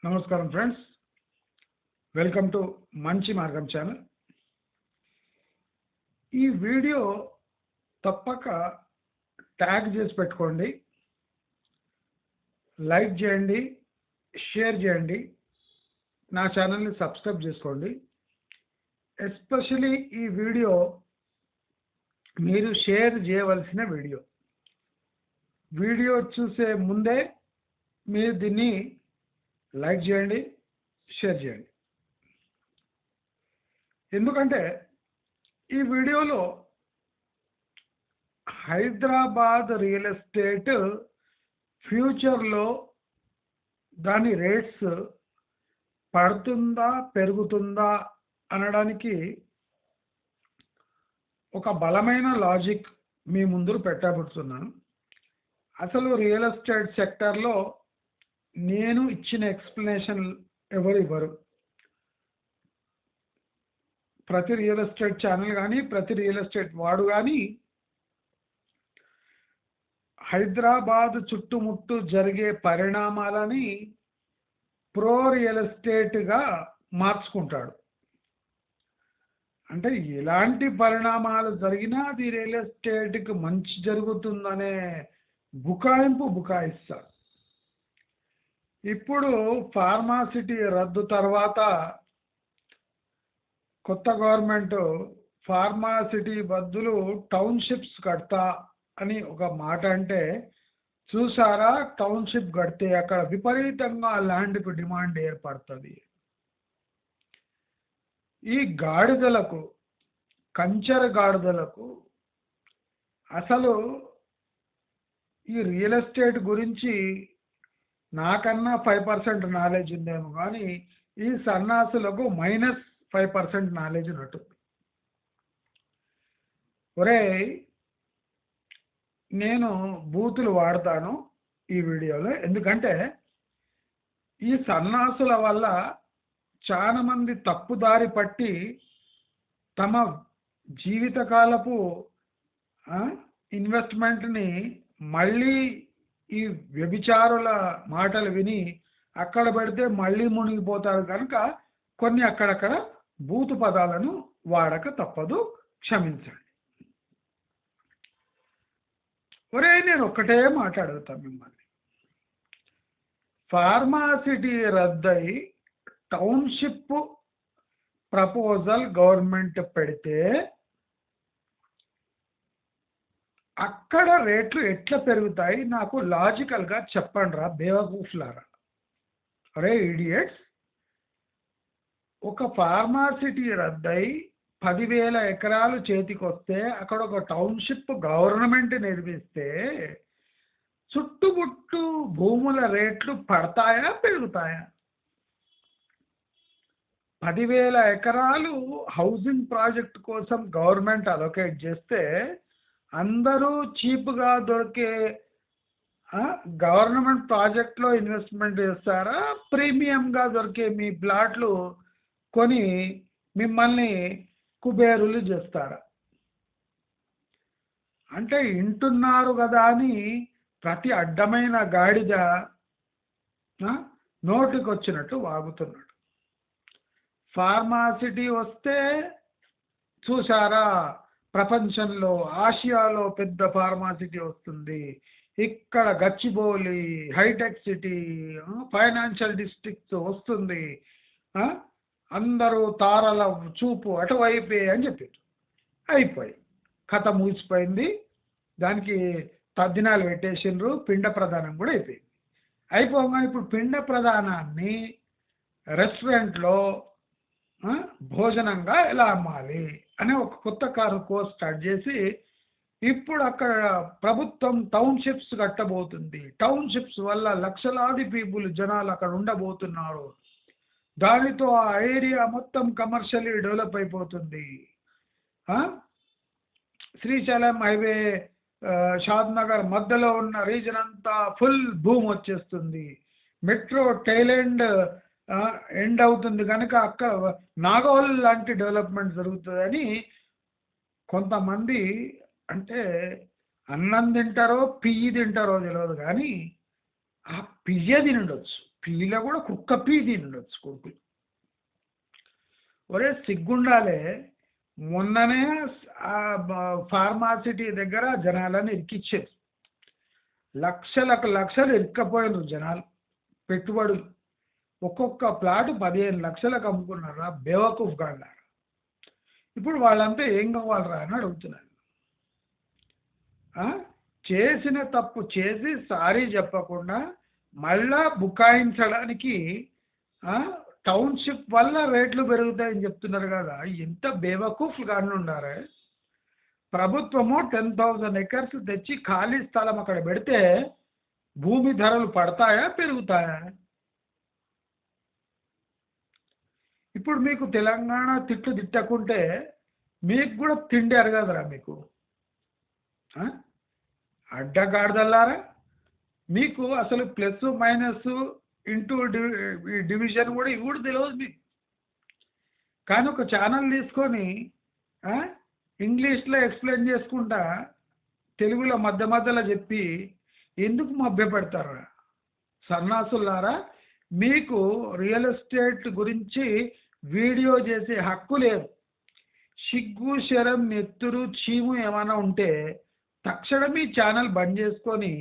నమస్కారం friends, welcome to మంచి మార్గం ఛానల్. ఈ వీడియో తప్పక ట్యాగ్ చేసి పెట్టుకోండి, లైక్ చేయండి, షేర్ చేయండి, నా ఛానల్ని సబ్స్క్రైబ్ చేసుకోండి. ఎస్పెషలీ ఈ వీడియో మీరు షేర్ చేయవలసిన వీడియో చూసే ముందే మీరు దీన్ని లైక్ చేయండి, షేర్ చేయండి. ఎందుకంటే ఈ వీడియోలో హైదరాబాద్ రియల్ ఎస్టేట్ ఫ్యూచర్లో దాని రేట్స్ పడుతుందా పెరుగుతుందా అనడానికి ఒక బలమైన లాజిక్ మీ ముందు పెట్టబడుతున్నాను. అసలు రియల్ ఎస్టేట్ సెక్టర్లో నేను ఇచ్చిన ఎక్స్ప్లెనేషన్ ఎవరు ఇవ్వరు. ప్రతి రియల్ ఎస్టేట్ ఛానల్ కానీ ప్రతి రియల్ ఎస్టేట్ వాడు కానీ హైదరాబాద్ చుట్టుముట్టు జరిగే పరిణామాలని ప్రో రియల్ ఎస్టేట్గా మార్చుకుంటాడు. అంటే ఎలాంటి పరిణామాలు జరిగినా అది రియల్ ఎస్టేట్కి మంచి జరుగుతుందనే బుకాయిస్తారు. ఇప్పుడు ఫార్మాసిటీ రద్దు తర్వాత కొత్త గవర్నమెంట్ ఫార్మాసిటీ బదులు టౌన్షిప్స్ కడతా అని ఒక మాట అంటే, చూసారా, టౌన్షిప్ కడితే అక్కడ విపరీతంగా ల్యాండ్కు డిమాండ్ ఏర్పడుతుంది. ఈ గాడిదలకు, కంచర గాడిదలకు అసలు ఈ రియల్ ఎస్టేట్ గురించి నాకన్నా 5% నాలెడ్జ్ ఉందేమో కానీ ఈ సన్నాసులకు -5% నాలెడ్జ్ ఉన్నట్టుంది. నేను బూతులు వాడతాను ఈ వీడియోలో, ఎందుకంటే ఈ సన్నాసుల వల్ల చాలా మంది తప్పుదారి పట్టి తమ జీవితకాలపు ఇన్వెస్ట్మెంట్ని మళ్ళీ ఈ వ్యభిచారుల మాటలు విని అక్కడ పెడితే మళ్ళీ మునిగిపోతారు కనుక కొన్ని అక్కడక్కడ బూతు పదాలను వాడక తప్పదు, క్షమించండి. నేను ఒక్కటే మాట్లాడుతాను మిమ్మల్ని. ఫార్మాసిటీ రద్దై టౌన్షిప్ ప్రపోజల్ గవర్నమెంట్ పెడితే అక్కడ రేట్లు ఎట్లా పెరుగుతాయి నాకు లాజికల్గా చెప్పండి రా బేవకూఫ్లారా. ఇడియట్స్, ఒక ఫార్మాసిటీ రద్దయి 10,000 ఎకరాలు చేతికి వస్తే అక్కడ ఒక టౌన్షిప్ గవర్నమెంట్ నిర్మిస్తే చుట్టుముట్టు భూముల రేట్లు పడతాయా పెరుగుతాయా? 10,000 ఎకరాలు హౌసింగ్ ప్రాజెక్ట్ కోసం గవర్నమెంట్ అలొకేట్ చేస్తే అందరూ చీప్గా దొరికే గవర్నమెంట్ ప్రాజెక్ట్లో ఇన్వెస్ట్మెంట్ చేస్తారా, ప్రీమియంగా దొరికే మీ ప్లాట్లు కొని మిమ్మల్ని కుబేరులు చేస్తారా? అంటే వింటున్నారు కదా అని ప్రతి అడ్డమైన గాడిద నోటికి వచ్చినట్టు వాగుతున్నాడు. ఫార్మాసిటీ వస్తే చూసారా, ప్రపంచంలో ఆసియాలో పెద్ద ఫార్మాసిటీ వస్తుంది, ఇక్కడ Gachibowli Hitech City financial districts వస్తుంది, అందరూ తారల చూపు అటువైపే అని చెప్పారు. అయిపోయి కథ ముగిసిపోయింది. దానికి తద్దినాలు పెట్టేసిండ్రు, పిండ ప్రదానం కూడా అయిపోయింది. అయిపోగానే ఇప్పుడు పిండ ప్రదానాన్ని రెస్టారెంట్లో భోజనంగా ఎలా అమ్మాలి అనే ఒక కొత్త కోర్స్ స్టార్ట్ చేసి ఇప్పుడు అక్కడ ప్రభుత్వం టౌన్షిప్స్ కట్టబోతుంది. టౌన్షిప్స్ వల్ల లక్షలాది జనాలు అక్కడ ఉండబోతున్నారు. దానితో ఆ ఏరియా మొత్తం కమర్షియల్లీ డెవలప్ అయిపోతుంది. శ్రీశైలం హైవే షాద్నగర్ మధ్యలో ఉన్న రీజన్ అంతా ఫుల్ భూమి వచ్చేస్తుంది. మెట్రో టైల్ ఎండ్ అవుతుంది కనుక అక్కడ నాగోల్ లాంటి డెవలప్మెంట్ జరుగుతుందని కొంతమంది, అంటే అన్నం తింటారో పియ్యి తింటారో తెలియదు కానీ ఆ పియ్య తినడొచ్చు, పీల కూడా కుక్క పీ తినొచ్చు కొడుకులు. ఒరే సిగ్గుండాలే. మొన్ననే ఫార్మాసిటీ దగ్గర జనాలను ఇరికిచ్చారు. లక్షలకు లక్షలు ఇరుక్కపోయినారు జనాలు, పెట్టుబడులు. ఒక్కొక్క ప్లాటు 15 లక్షలకు అమ్ముకున్నారా బేవకూఫ్ గాళ్ళారా. ఇప్పుడు వాళ్ళంతా ఏం కావాలరా అని అడుగుతున్నారు. చేసిన తప్పు చేసి సారీ చెప్పకుండా మళ్ళా బుకాయించడానికి టౌన్షిప్ వల్ల రేట్లు పెరుగుతాయని చెప్తున్నారు కదా. ఎంత బేవకూఫ్ గాను ఉన్నారే. ప్రభుత్వము 10,000 ఎకర్స్ తెచ్చి ఖాళీ స్థలం అక్కడ పెడితే భూమి ధరలు పడతాయా పెరుగుతాయా? ఇప్పుడు మీకు తెలంగాణ తిట్లు తిట్టకుంటే మీకు కూడా తిండి అరగదురా మీకు. అడ్డగాడిదల్లారా, మీకు అసలు ప్లస్ మైనస్ ఇంటూ డివిజన్ కూడా ఇవి కూడా తెలియదు మీకు. కానీ ఒక ఛానల్ తీసుకొని ఇంగ్లీష్లో ఎక్స్ప్లెయిన్ చేసుకుంటా తెలుగులో మధ్య మధ్యలో చెప్పి ఎందుకు మభ్యపెడతారా సన్నాసులారా. మీకు రియల్ ఎస్టేట్ గురించి వీడియో చేసే హక్కు లేదు. సిగ్గు శరం నెత్తురు చీము ఏమైనా ఉంటే తక్షణం ఈ ఛానల్ బంద్ చేసుకొని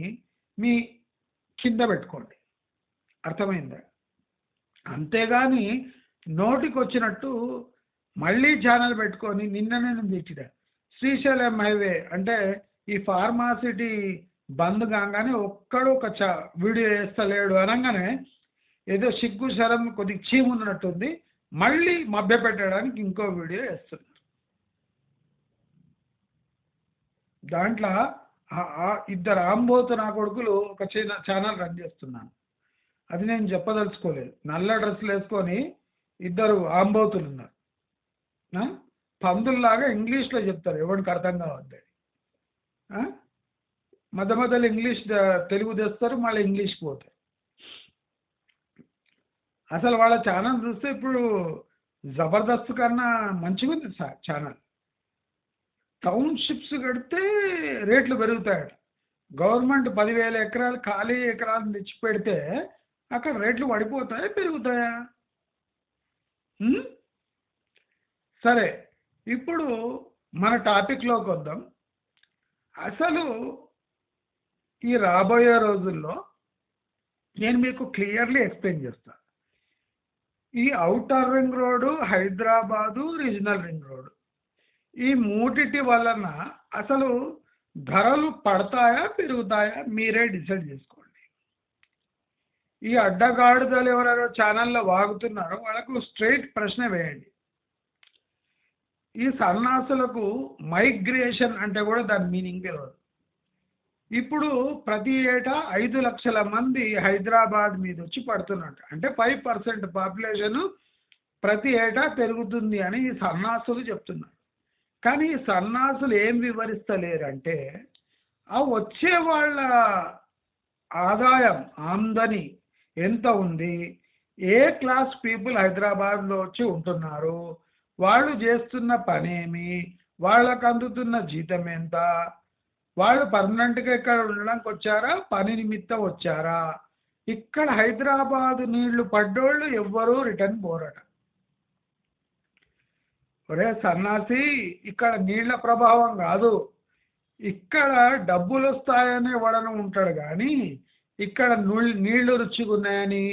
మీ కింద పెట్టుకోండి. అర్థమైందా? అంతేగాని నోటికి వచ్చినట్టు మళ్ళీ ఛానల్ పెట్టుకొని నిన్న నేను తిట్టిన శ్రీశైలం హైవే అంటే ఈ ఫార్మాసిటీ బంద్ కాగానే ఒక్కడు ఒక వీడియో వేస్తలేడు అనగానే ఏదో సిగ్గు శరం కొద్దిగా చీమున్నట్టుంది, మళ్ళీ మభ్య పెట్టడానికి ఇంకో వీడియో వేస్తున్నారు. దాంట్లో ఇద్దరు ఆంబోతు నా కొడుకులు ఒక ఛానల్ రన్ చేస్తున్నాను. అది నేను చెప్పదలుచుకోలేదు. నల్ల డ్రెస్సులు వేసుకొని ఇద్దరు ఆంబోతులు ఉన్నారు. పందుల్లాగా ఇంగ్లీష్లో చెప్తారు, ఎవరికి అర్థం కావద్దు. మధ్య మధ్యలో ఇంగ్లీష్ తెలుగు తెస్తారు, మళ్ళీ ఇంగ్లీష్ పోతారు. అసలు వాళ్ళ ఛానల్ చూస్తే ఇప్పుడు జబర్దస్త్ కన్నా మంచిగా ఉంది సార్ ఛానల్. టౌన్షిప్స్ కడితే రేట్లు పెరుగుతాయట. గవర్నమెంట్ 10,000 ఎకరాలు ఖాళీ ఎకరాలు తెచ్చి పెడితే అక్కడ రేట్లు పడిపోతాయా పెరుగుతాయా? సరే, ఇప్పుడు మన టాపిక్లోకి వద్దాం. అసలు ఈ రాబోయే రోజుల్లో నేను మీకు క్లియర్లీ ఎక్స్ప్లెయిన్ చేస్తాను. ఈ outer ring road, Hyderabad regional ring road, ఈ మూటిటి వలన అసలు ధరలు పడతాయా పెరుగుతాయా మీరే డిసైడ్ చేసుకోండి. ఈ అడ్డగాడిదలు ఎవరెవరో ఛానల్లో వాగుతున్నారో వాళ్ళకు స్ట్రైట్ ప్రశ్న వేయండి. ఈ సన్నాసులకు మైగ్రేషన్ అంటే కూడా దాని మీనింగ్ తెలియదు. ఇప్పుడు ప్రతి ఏటా 5 లక్షల మంది హైదరాబాద్ మీద వచ్చి పడుతున్నట్టు, అంటే 5% పాపులేషన్ ప్రతి ఏటా పెరుగుతుంది అని ఈ సన్నాసులు చెప్తున్నారు. కానీ ఈ సన్నాసులు ఏం వివరిస్తలేరంటే ఆ వచ్చే వాళ్ళ ఆదాయం ఆమ్దని ఎంత ఉంది, ఏ క్లాస్ పీపుల్ హైదరాబాద్లో వచ్చి ఉంటున్నారు, వాళ్ళు చేస్తున్న పనేమి, వాళ్ళకు అందుతున్న జీతం ఎంత, వాళ్ళు పర్మనెంట్గా ఇక్కడ ఉండడానికి వచ్చారా పని నిమిత్తం వచ్చారా. ఇక్కడ హైదరాబాదు నీళ్లు పడ్డోళ్ళు ఎవ్వరూ రిటర్న్ పోరట. ఒరే సన్నాసి, ఇక్కడ నీళ్ల ప్రభావం కాదు, ఇక్కడ డబ్బులు వస్తాయనే వాడను ఉంటాడు. కానీ ఇక్కడ నీళ్లు రుచిగా ఉన్నాయని,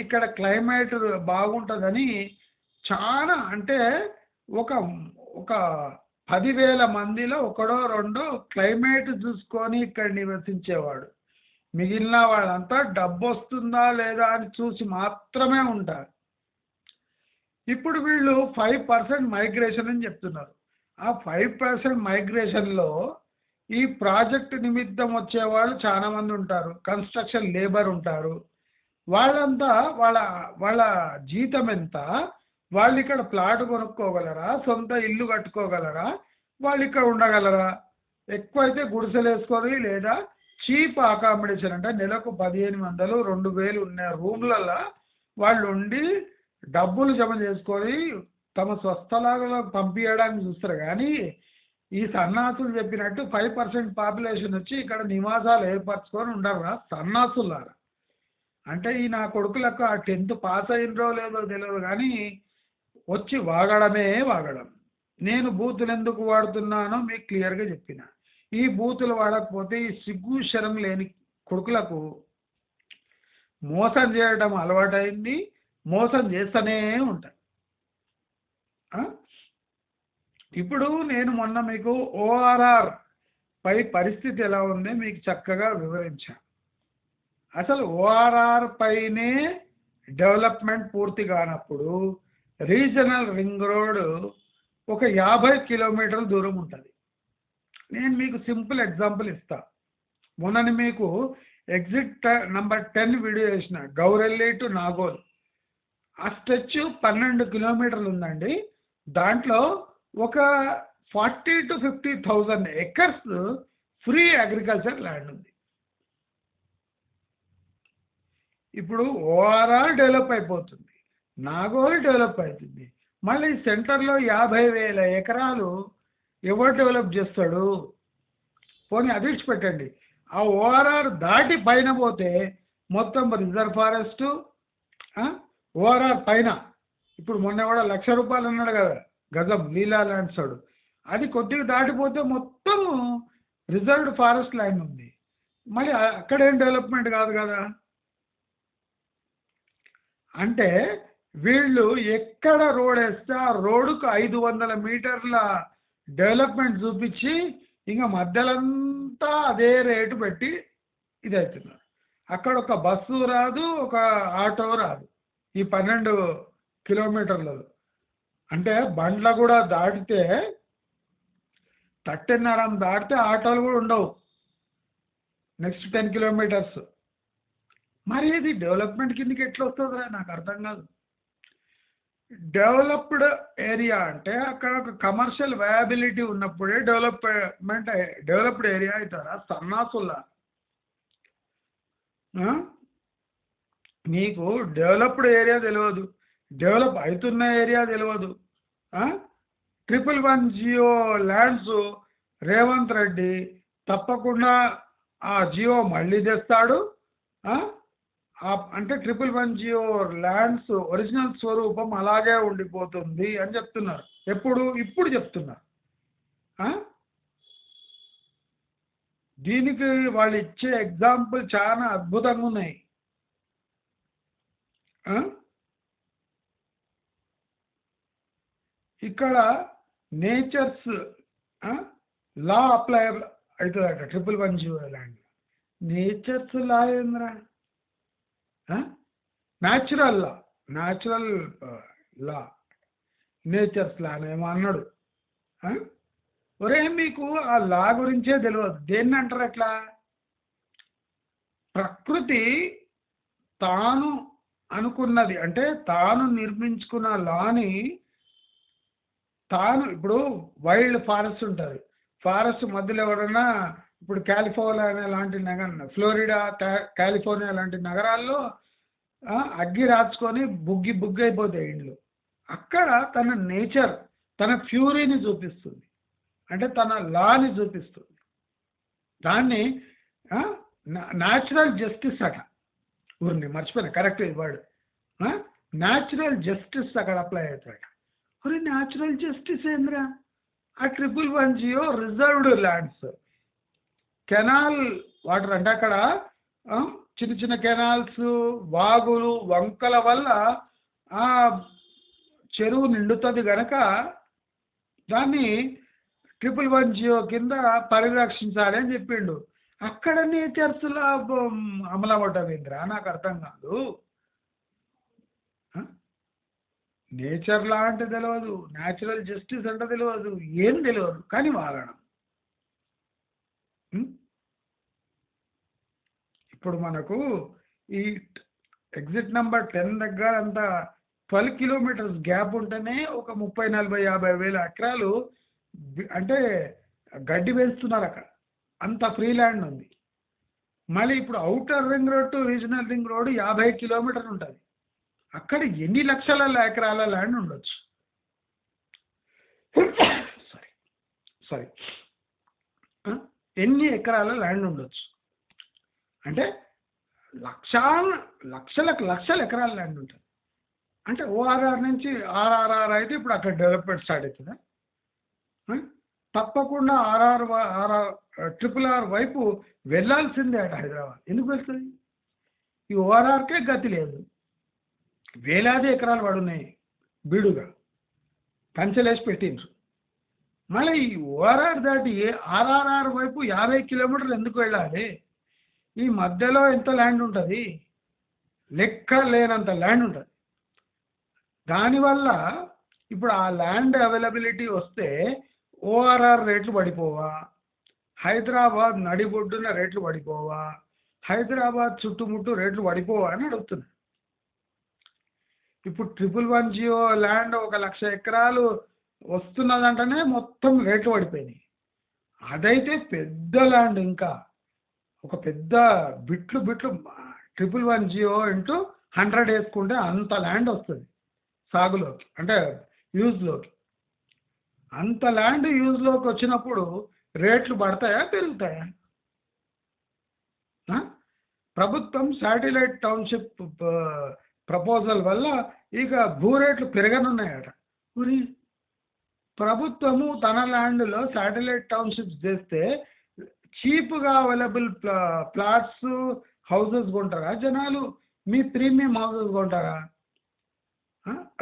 ఇక్కడ క్లైమేట్ బాగుంటుందని చాలా, అంటే ఒక 10,000 మందిలో ఒకడో రెండో క్లైమేట్ చూసుకొని ఇక్కడ నివసించేవాడు. మిగిలిన వాళ్ళంతా డబ్బు వస్తుందా లేదా అని చూసి మాత్రమే ఉంటారు. ఇప్పుడు వీళ్ళు 5% మైగ్రేషన్ అని చెప్తున్నారు. ఆ 5% మైగ్రేషన్లో ఈ ప్రాజెక్టు నిమిత్తం వచ్చేవాళ్ళు చాలామంది ఉంటారు, కన్స్ట్రక్షన్ లేబర్ ఉంటారు. వాళ్ళంతా వాళ్ళ జీతం ఎంత, వాళ్ళు ఇక్కడ ప్లాట్ కొనుక్కోగలరా, సొంత ఇల్లు కట్టుకోగలరా, వాళ్ళు ఇక్కడ ఉండగలరా? ఎక్కువైతే గుడిసెలు వేసుకొని లేదా చీప్ అకామిడేషన్ అంటే నెలకు 1,500 2,000 ఉన్న రూమ్లలో వాళ్ళు ఉండి డబ్బులు జమ చేసుకొని తమ స్వస్థలాలలో పంపించడానికి చూస్తారు. కానీ ఈ సన్నాసులు చెప్పినట్టు 5% పాపులేషన్ వచ్చి ఇక్కడ నివాసాలు ఏర్పరచుకొని ఉండరా సన్నాసులారా. అంటే ఈ నా కొడుకులకు ఆ 10th పాస్ అయినరో లేదో తెలియదు కానీ వచ్చి వాగడమే వాగడం. నేను బూతులు ఎందుకు వాడుతున్నానో మీకు క్లియర్గా చెప్పిన. ఈ బూతులు వాడకపోతే ఈ సిగ్గు శరం లేని కొడుకులకు మోసం చేయడం అలవాటైంది. మోసం చేస్తూనే ఉంటారు. ఇప్పుడు నేను మొన్న మీకు ఓఆర్ఆర్ పై పరిస్థితి ఎలా ఉందో మీకు చక్కగా వివరించాను. అసలు ఓఆర్ఆర్ పైనే డెవలప్మెంట్ పూర్తి కానప్పుడు రీజనల్ రింగ్ రోడ్ ఒక 50 కిలోమీటర్ల దూరం ఉంటుంది. నేను మీకు సింపుల్ ఎగ్జాంపుల్ ఇస్తా. మొన్నని మీకు ఎగ్జిట్ నంబర్ 10 వీడియో వేసిన గౌరెల్లి టు నాగోల్. ఆ స్ట్రెచ్ 12 కిలోమీటర్లు ఉందండి. దాంట్లో ఒక 40 to 50,000 acres free agriculture land ఉంది. ఇప్పుడు ఓఆర్ఆర్ డెవలప్ అయిపోతుంది, నాగోల్ డెవలప్ అవుతుంది. మళ్ళీ సెంటర్లో 50,000 ఎకరాలు ఎవరు డెవలప్ చేస్తాడు? పోనీ అది విడిచిపెట్టండి. ఆ ఓఆర్ఆర్ దాటి పైన పోతే మొత్తం రిజర్వ్ ఫారెస్టు ఓఆర్ఆర్ పైన ఇప్పుడు మొన్న కూడా ₹1,00,000 అన్నాడు కదా గజం లీలా ల్యాండ్స్ వాడు. అది కొద్దిగా దాటిపోతే మొత్తం రిజర్వ్డ్ ఫారెస్ట్ ల్యాండ్ ఉంది. మళ్ళీ అక్కడేం డెవలప్మెంట్ కాదు కదా. అంటే వీళ్ళు ఎక్కడ రోడ్ వేస్తే ఆ రోడ్డుకు 500 మీటర్ల డెవలప్మెంట్ చూపించి ఇంకా మధ్యలంతా అదే రేటు పెట్టి ఇది అవుతున్నారు. అక్కడ ఒక బస్సు రాదు, ఒక ఆటో రాదు ఈ 12 కిలోమీటర్లలో. అంటే బండ్ల కూడా దాటితే 13.5 దాటితే ఆటోలు కూడా ఉండవు నెక్స్ట్ 10 కిలోమీటర్స్. మరి ఇది డెవలప్మెంట్ కిందకి ఎట్లా వస్తుందిరా నాకు అర్థం కాదు. డెవలప్డ్ ఏరియా అంటే అక్కడ ఒక కమర్షియల్ వయబిలిటీ ఉన్నప్పుడే డెవలప్డ్ ఏరియా అవుతారా సన్నాసుల్లా? నీకు డెవలప్డ్ ఏరియా తెలియదు, డెవలప్ అవుతున్న ఏరియా తెలియదు. 111 ల్యాండ్స్ రేవంత్ రెడ్డి తప్పకుండా ఆ జియో మళ్ళీ తెస్తాడు. అంటే 111 ల్యాండ్స్ ఒరిజినల్ స్వరూపం అలాగే ఉండిపోతుంది అని చెప్తున్నారు. ఇప్పుడు చెప్తున్నారు. దీనికి వాళ్ళు ఇచ్చే ఎగ్జాంపుల్ చాలా అద్భుతంగా ఉన్నాయి. ఇక్కడ నేచర్స్ లా అప్లై అవుతుందట 111 ల్యాండ్. నేచర్స్ లా ఏంద్రా? న్యాచురల్ లా నేచర్స్ లా ఏమో అన్నాడు. ఒరే మీకు ఆ లా గురించే తెలియదు. దేన్ని అంటారు ఎట్లా? ప్రకృతి తాను అనుకున్నది అంటే తాను నిర్మించుకున్న లాని తాను ఇప్పుడు వైల్డ్ ఫారెస్ట్ ఉంటుంది. ఫారెస్ట్ మధ్యలో ఎవరైనా ఇప్పుడు కాలిఫోర్నియా లాంటి ఫ్లోరిడా కాలిఫోర్నియా లాంటి నగరాల్లో అగ్గి రాచుకొని బుగ్గి అయిపోతాయి ఇండ్లు. అక్కడ తన నేచర్ తన ఫ్యూరీని చూపిస్తుంది, అంటే తన లాని చూపిస్తుంది. దాన్ని న్యాచురల్ జస్టిస్ అట. ఊరిని మర్చిపోయినా కరెక్ట్ వర్డ్. న్యాచురల్ జస్టిస్ అక్కడ అప్లై అవుతాడు. ఒరే న్యాచురల్ జస్టిస్ ఏంద్రా? ఆ 111 రిజర్వ్డ్ ల్యాండ్స్ కెనాల్ వాటర్ అంటే అక్కడ చిన్న చిన్న కెనాల్స్ వాగులు వంకల వల్ల ఆ చెరువు నిండుతుంది కనుక దాన్ని 111 కింద పరిరక్షించాలి అని చెప్పిండు. అక్కడ నేచర్స్లో అమలవటమేంద్రా నాకు అర్థం కాదు. నేచర్ లా అంటే తెలియదు, న్యాచురల్ జస్టిస్ అంటే తెలియదు, ఏం తెలియదు కానీ వాగడం. ఇప్పుడు మనకు ఈ ఎగ్జిట్ నెంబర్ 10 దగ్గర అంతా 12 కిలోమీటర్స్ గ్యాప్ ఉంటేనే ఒక 30, 40, 50 వేల ఎకరాలు అంటే గడ్డి వేస్తున్నారు అక్కడ. అంత ఫ్రీ ల్యాండ్ ఉంది. మళ్ళీ ఇప్పుడు outer ring road to regional ring road 50 కిలోమీటర్లు ఉంటుంది. అక్కడ ఎన్ని లక్షల ఎకరాల ల్యాండ్ ఉండొచ్చు? సారీ ఎన్ని ఎకరాల ల్యాండ్ ఉండొచ్చు? అంటే లక్షల లక్షల ఎకరాల ల్యాండ్ ఉంటుంది. అంటే ఓఆర్ఆర్ నుంచి ఆర్ఆర్ఆర్ అయితే ఇప్పుడు అక్కడ డెవలప్మెంట్ స్టార్ట్ అవుతుందా? ఆ? తప్పకుండా ఆర్ఆర్ ట్రిపుల్ ఆర్ వైపు వెళ్ళాల్సిందే అట హైదరాబాద్. ఎందుకు వెళ్తుంది? ఈ ఓఆర్ఆర్కే గతి లేదు. వేలాది ఎకరాలు పడున్నాయి బీడుగా, కంచెలేసి పెట్టిండ్రు. మళ్ళీ ఈ ఓఆర్ఆర్ దాటి ఆర్ఆర్ఆర్ వైపు 50 కిలోమీటర్లు ఎందుకు వెళ్ళాలి? ఈ మధ్యలో ఎంత ల్యాండ్ ఉంటుంది? లెక్క లేనంత ల్యాండ్ ఉంటుంది. దానివల్ల ఇప్పుడు ఆ ల్యాండ్ అవైలబిలిటీ వస్తే ఓఆర్ఆర్ రేట్లు పడిపోవా? హైదరాబాద్ నడిబొడ్డున రేట్లు పడిపోవా? హైదరాబాద్ చుట్టుముట్టు రేట్లు పడిపోవా అని అడుగుతున్నా. ఇప్పుడు 111 ల్యాండ్ 1,00,000 ఎకరాలు వస్తున్నదంటేనే మొత్తం రేట్లు పడిపోయినాయి. అదైతే పెద్ద ల్యాండ్, ఇంకా ఒక పెద్ద బిట్లు 111 ఇంటూ 100 వేసుకుంటే అంత ల్యాండ్ వస్తుంది సాగులోకి, అంటే యూజ్లోకి. అంత ల్యాండ్ యూజ్లోకి వచ్చినప్పుడు రేట్లు పడతాయా పెరుగుతాయా? ప్రభుత్వం శాటిలైట్ టౌన్షిప్ ప్రపోజల్ వల్ల ఇక భూ రేట్లు పెరగనున్నాయట. మరి ప్రభుత్వము తన ల్యాండ్లో శాటిలైట్ టౌన్షిప్స్ చేస్తే చీప్గా అవైలబుల్ ప్లాట్స్ హౌసెస్ కొంటారా జనాలు? మీ ప్రీమియం హౌసెస్ కొంటారా?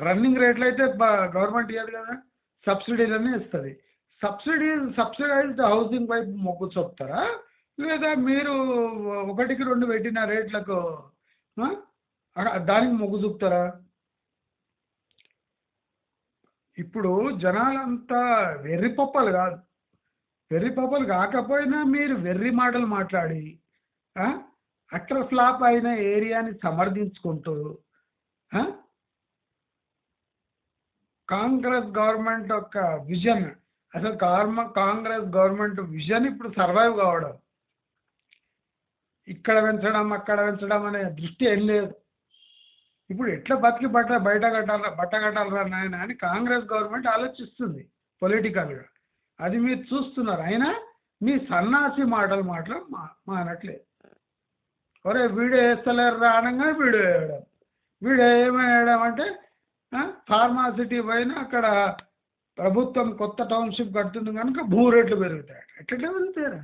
రన్నింగ్ రేట్లు అయితే గవర్నమెంట్ ఇవ్వదు కదా, సబ్సిడీలనే ఇస్తుంది. సబ్సిడైజ్డ్ హౌసింగ్ వైపు మొగ్గు చూపుతారా, లేదా మీరు 1కి 2 పెట్టిన రేట్లకు దానికి మొగ్గు చూపుతారా? ఇప్పుడు జనాలంతా వెర్రిపప్పలు కాదు. వెర్రిపప్పలు కాకపోయినా మీరు వెర్రి మాటలు మాట్లాడి అట్టర్ ఫ్లాప్ అయిన ఏరియాని సమర్థించుకుంటూ కాంగ్రెస్ గవర్నమెంట్ యొక్క విజన్, అసలు కాంగ్రెస్ గవర్నమెంట్ విజన్ ఇప్పుడు సర్వైవ్ కావడం, ఇక్కడ పెంచడం అక్కడ పెంచడం అనే దృష్టి ఏం లేదు. ఇప్పుడు ఎట్లా బతికి బట్ట కట్టాలరా నాయన అని కాంగ్రెస్ గవర్నమెంట్ ఆలోచిస్తుంది పొలిటికల్గా. అది మీరు చూస్తున్నారు. అయినా మీ సన్నాసి మాటలు మానట్లేదు. ఒరే వీడియో వేస్తలేరు రా అనగానే వీడియో వేయడం. వీడియో ఏమేయడం అంటే ఫార్మాసిటీ పైన అక్కడ ప్రభుత్వం కొత్త టౌన్షిప్ కడుతుంది కనుక భూ రేట్లు పెరుగుతాయి. ఎట్లా పెరుగుతారా?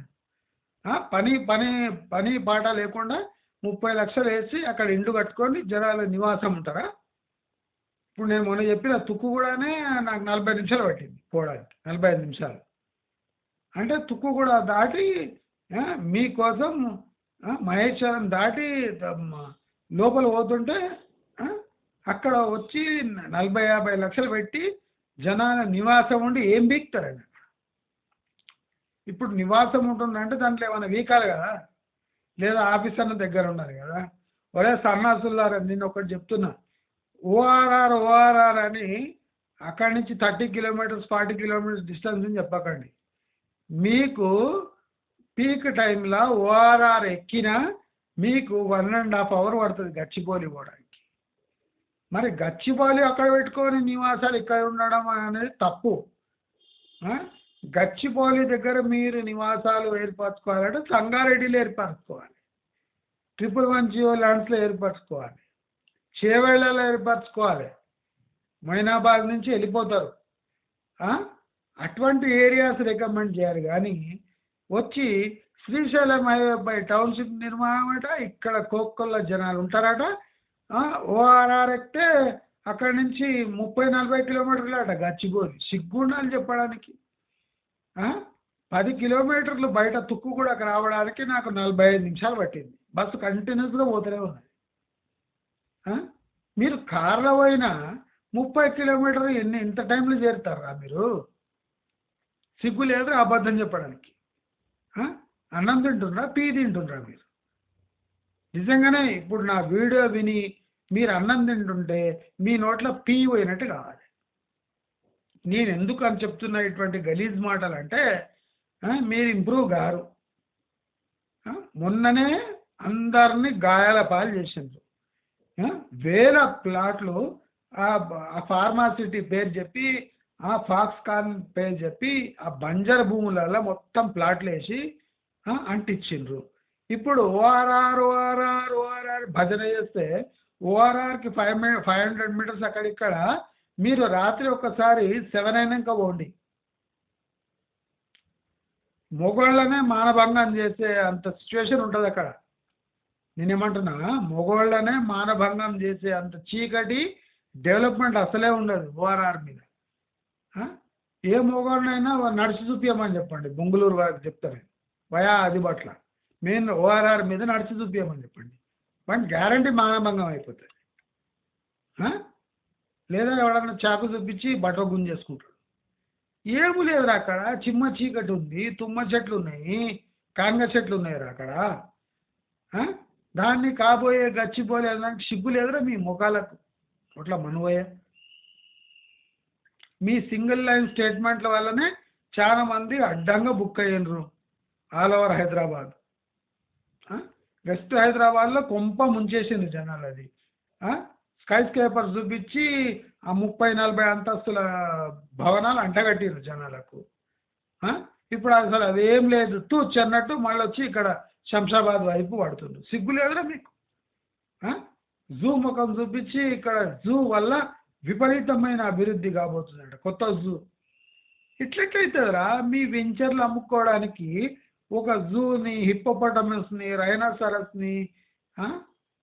పని పాట లేకుండా 30 లక్షలు వేసి అక్కడ ఇండ్లు కట్టుకొని జనాల నివాసం ఉంటారా? ఇప్పుడు నేను మొన్న చెప్పిన తుక్కు కూడానే నాకు 40 నిమిషాలు పట్టింది పోవడానికి, 45 నిమిషాలు. అంటే తుక్కు కూడా దాటి మీకోసం మహేశ్వరం దాటి లోపల పోతుంటే అక్కడ వచ్చి 40-50 లక్షలు పెట్టి జనాల నివాసం ఉండి ఏం బీక్తారండి? ఇప్పుడు నివాసం ఉంటుందంటే దాంట్లో ఏమైనా వీకాలి కదా, లేదా ఆఫీసర్ల దగ్గర ఉన్నారు కదా. ఒరే సన్నాసులారా, నేను ఒకటి చెప్తున్నా, ఓఆర్ఆర్ అని అక్కడి నుంచి 30 కిలోమీటర్స్ 40 కిలోమీటర్స్ డిస్టెన్స్ అని చెప్పకండి. మీకు పీక్ టైంలో ఓఆర్ఆర్ ఎక్కినా మీకు 1.5 అవర్ పడుతుంది గచ్చిబౌలి పోవడానికి. మరి గచ్చిబౌలి అక్కడ పెట్టుకొని నివాసాలు ఇక్కడ ఉండడం అనేది తప్పు. గచ్చిబౌలి దగ్గర మీరు నివాసాలు ఏర్పరచుకోవాలంటే సంగారెడ్డిలో ఏర్పరచుకోవాలి, 111 ల్యాండ్స్లో ఏర్పరచుకోవాలి, చేవేళ్లలో ఏర్పరచుకోవాలి. మైనాబాద్ నుంచి వెళ్ళిపోతారు. అటువంటి ఏరియాస్ రికమెండ్ చేయాలి. కానీ వచ్చి శ్రీశైలం హైవేపై టౌన్షిప్ నిర్మాణం అట, ఇక్కడ కోక్కల్లో జనాలు ఉంటారట. ఓఆర్ఆర్ ఎక్కితే అక్కడి నుంచి 30-40 కిలోమీటర్లు అట గచ్చిబౌలి. సిగ్గుండాలి చెప్పడానికి. 10 కిలోమీటర్లు బయట తుక్కు కూడా రావడానికి నాకు 45 నిమిషాలు పట్టింది. బస్సు కంటిన్యూస్గా పోతూనే ఉన్నది. మీరు కార్లో పోయినా 30 కిలోమీటర్లు ఇంత టైంలో చేరుతారా మీరు? సిగ్గు లేదు అబద్ధం చెప్పడానికి. అన్నం తింటుండ్రా, పీ తింటుండ్రా మీరు? నిజంగానే ఇప్పుడు నా వీడియో విని మీరు అన్నం తింటుంటే మీ నోట్లో పీ పోయినట్టు కావాలి. నేను ఎందుకు అని చెప్తున్నా ఇటువంటి గలీజ్ మాటలు అంటే, మీరు ఇంప్రూవ్ గారు. మొన్ననే అందరినీ గాయాల పాలు చేసిండ్రు. వేల ప్లాట్లు ఆ ఫార్మాసిటీ పేరు చెప్పి, ఆ ఫాక్స్కాన్ పేరు చెప్పి ఆ బంజర్ భూములలో మొత్తం ప్లాట్లు వేసి అంటించిండ్రు. ఇప్పుడు ఓఆర్ఆర్ భజన చేస్తే ఓఆర్ఆర్కి 500 మీటర్స్ అక్కడిక్కడ మీరు రాత్రి ఒకసారి 7 అయినాక పోండి. మొగోళ్ళనే మానభంగం చేసే అంత సిచ్యువేషన్ ఉంటుంది అక్కడ. నేనేమంటున్నా, మొగోళ్ళనే మానభంగం చేసే అంత చీకటి డెవలప్మెంట్ అసలే ఉండదు ఓఆర్ఆర్ మీద. ఏ మొగోళ్ళనైనా నడిచి చూపించమని చెప్పండి, బొంగుళూరు వారికి చెప్తారు వయా ఆదిబట్ల మెయిన్ ఓఆర్ఆర్ మీద నడిచి చూపించమని చెప్పండి, వాటి గ్యారంటీ మానభంగం అయిపోతుంది. లేదా ఎవడన్నా చాకు చూపించి బట్ట గుంజేసుకుంటాడు. ఏమి లేదురా అక్కడ, చిమ్మ చీకటి ఉంది, తుమ్మ చెట్లు ఉన్నాయి, కాంగ చెట్లు ఉన్నాయిరా అక్కడ. దాన్ని కాబోయే గచ్చిపోలేదానికి సిగ్గు లేదురా మీ ముఖాలకు. అట్లా మనవయ్య మీ సింగిల్ లైన్ స్టేట్మెంట్ల వల్లనే చాలా మంది అడ్డంగా బుక్ అయ్యారు ఆల్ ఓవర్ హైదరాబాద్. వెస్ట్ హైదరాబాద్లో కొంప ముంచేసింది జనాలు. అది స్కై స్కేపర్ చూపించి ఆ 30-40 అంతస్తుల భవనాలు అంటగట్టిరు జనాలకు. ఇప్పుడు అసలు అదేం లేదు తూచ్ అన్నట్టు మళ్ళీ వచ్చి ఇక్కడ శంషాబాద్ వైపు పడుతుంది. సిగ్గు లేదురా మీకు. జూ ముఖం చూపించి ఇక్కడ జూ వల్ల విపరీతమైన అభివృద్ధి కాబోతుందంట, కొత్త జూ. ఇట్లెట్లయితుందిరా మీ వెంచర్లు అమ్ముకోవడానికి ఒక జూని, హిప్పోపటమస్ని, రైనోసరస్ని,